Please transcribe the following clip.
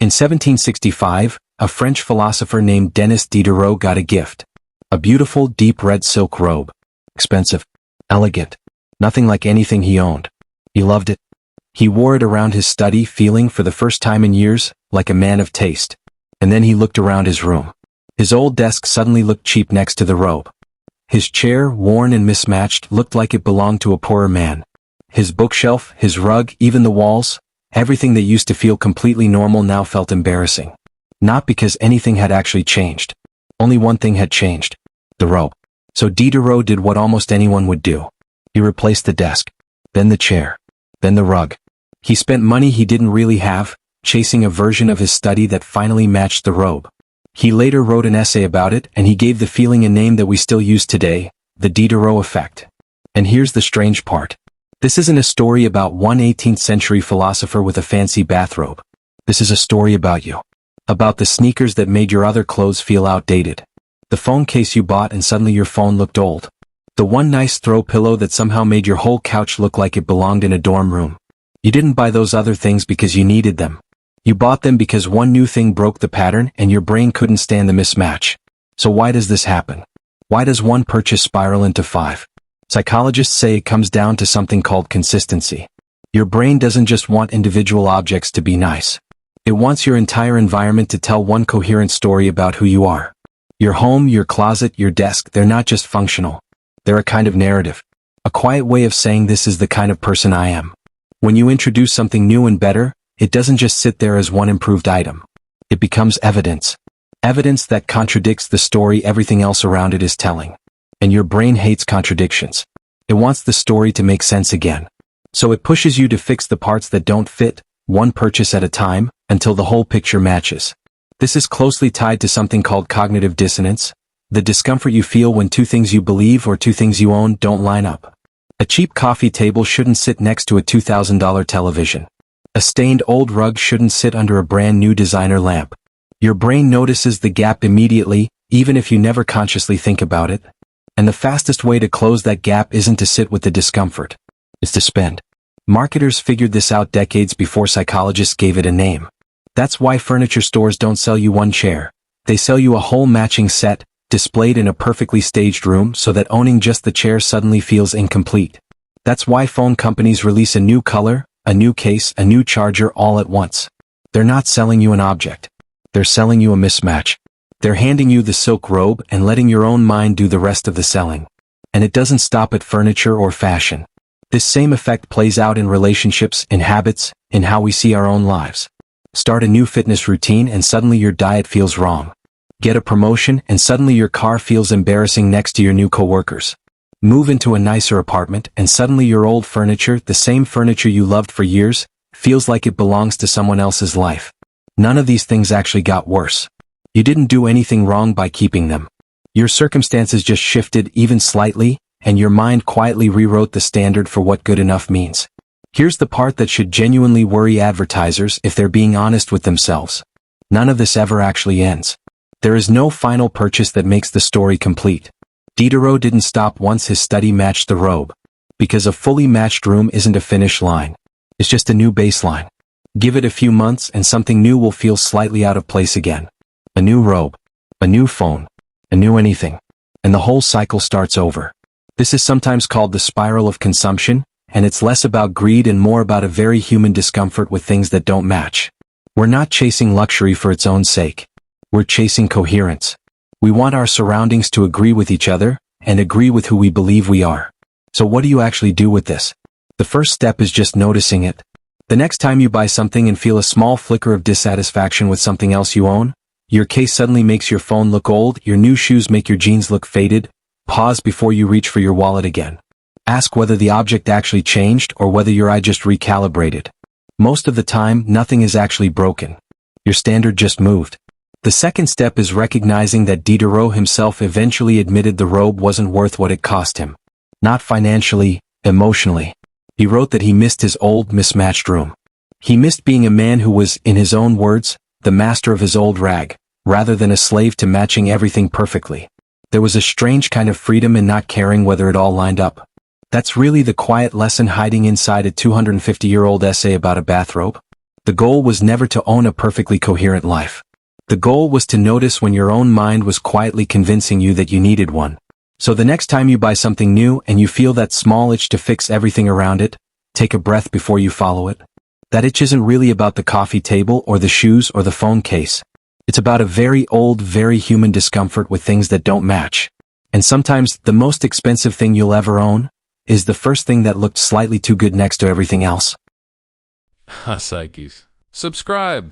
In 1765, a French philosopher named Denis Diderot got a gift. A beautiful, deep red silk robe. Expensive. Elegant. Nothing like anything he owned. He loved it. He wore it around his study, feeling, for the first time in years, like a man of taste. And then he looked around his room. His old desk suddenly looked cheap next to the robe. His chair, worn and mismatched, looked like it belonged to a poorer man. His bookshelf, his rug, even the walls, everything that used to feel completely normal now felt embarrassing. Not because anything had actually changed. Only one thing had changed. The robe. So Diderot did what almost anyone would do. He replaced the desk. Then the chair. Then the rug. He spent money he didn't really have, chasing a version of his study that finally matched the robe. He later wrote an essay about it, and he gave the feeling a name that we still use today, the Diderot Effect. And here's the strange part. This isn't a story about one 18th century philosopher with a fancy bathrobe. This is a story about you. About the sneakers that made your other clothes feel outdated. The phone case you bought and suddenly your phone looked old. The one nice throw pillow that somehow made your whole couch look like it belonged in a dorm room. You didn't buy those other things because you needed them. You bought them because one new thing broke the pattern and your brain couldn't stand the mismatch. So why does this happen? Why does one purchase spiral into 5? Psychologists say it comes down to something called consistency. Your brain doesn't just want individual objects to be nice. It wants your entire environment to tell one coherent story about who you are. Your home, your closet, your desk, they're not just functional. They're a kind of narrative. A quiet way of saying this is the kind of person I am. When you introduce something new and better, it doesn't just sit there as one improved item. It becomes evidence. Evidence that contradicts the story everything else around it is telling. And your brain hates contradictions. It wants the story to make sense again. So it pushes you to fix the parts that don't fit, one purchase at a time, until the whole picture matches. This is closely tied to something called cognitive dissonance, the discomfort you feel when two things you believe or two things you own don't line up. A cheap coffee table shouldn't sit next to a $2,000 television. A stained old rug shouldn't sit under a brand new designer lamp. Your brain notices the gap immediately, even if you never consciously think about it. And the fastest way to close that gap isn't to sit with the discomfort. It's to spend. Marketers figured this out decades before psychologists gave it a name. That's why furniture stores don't sell you one chair. They sell you a whole matching set, displayed in a perfectly staged room so that owning just the chair suddenly feels incomplete. That's why phone companies release a new color, a new case, a new charger all at once. They're not selling you an object. They're selling you a mismatch. They're handing you the silk robe and letting your own mind do the rest of the selling. And it doesn't stop at furniture or fashion. This same effect plays out in relationships, in habits, in how we see our own lives. Start a new fitness routine and suddenly your diet feels wrong. Get a promotion and suddenly your car feels embarrassing next to your new coworkers. Move into a nicer apartment and suddenly your old furniture, the same furniture you loved for years, feels like it belongs to someone else's life. None of these things actually got worse. You didn't do anything wrong by keeping them. Your circumstances just shifted even slightly, and your mind quietly rewrote the standard for what good enough means. Here's the part that should genuinely worry advertisers if they're being honest with themselves. None of this ever actually ends. There is no final purchase that makes the story complete. Diderot didn't stop once his study matched the robe. Because a fully matched room isn't a finish line. It's just a new baseline. Give it a few months and something new will feel slightly out of place again. A new robe. A new phone. A new anything. And the whole cycle starts over. This is sometimes called the spiral of consumption, and it's less about greed and more about a very human discomfort with things that don't match. We're not chasing luxury for its own sake. We're chasing coherence. We want our surroundings to agree with each other, and agree with who we believe we are. So what do you actually do with this? The first step is just noticing it. The next time you buy something and feel a small flicker of dissatisfaction with something else you own, your case suddenly makes your phone look old, your new shoes make your jeans look faded, pause before you reach for your wallet again. Ask whether the object actually changed or whether your eye just recalibrated. Most of the time, nothing is actually broken. Your standard just moved. The second step is recognizing that Diderot himself eventually admitted the robe wasn't worth what it cost him. Not financially, emotionally. He wrote that he missed his old, mismatched room. He missed being a man who was, in his own words, the master of his old rag, rather than a slave to matching everything perfectly. There was a strange kind of freedom in not caring whether it all lined up. That's really the quiet lesson hiding inside a 250-year-old essay about a bathrobe. The goal was never to own a perfectly coherent life. The goal was to notice when your own mind was quietly convincing you that you needed one. So the next time you buy something new and you feel that small itch to fix everything around it, take a breath before you follow it. That itch isn't really about the coffee table or the shoes or the phone case. It's about a very old, very human discomfort with things that don't match. And sometimes the most expensive thing you'll ever own is the first thing that looked slightly too good next to everything else. Psyches. Subscribe.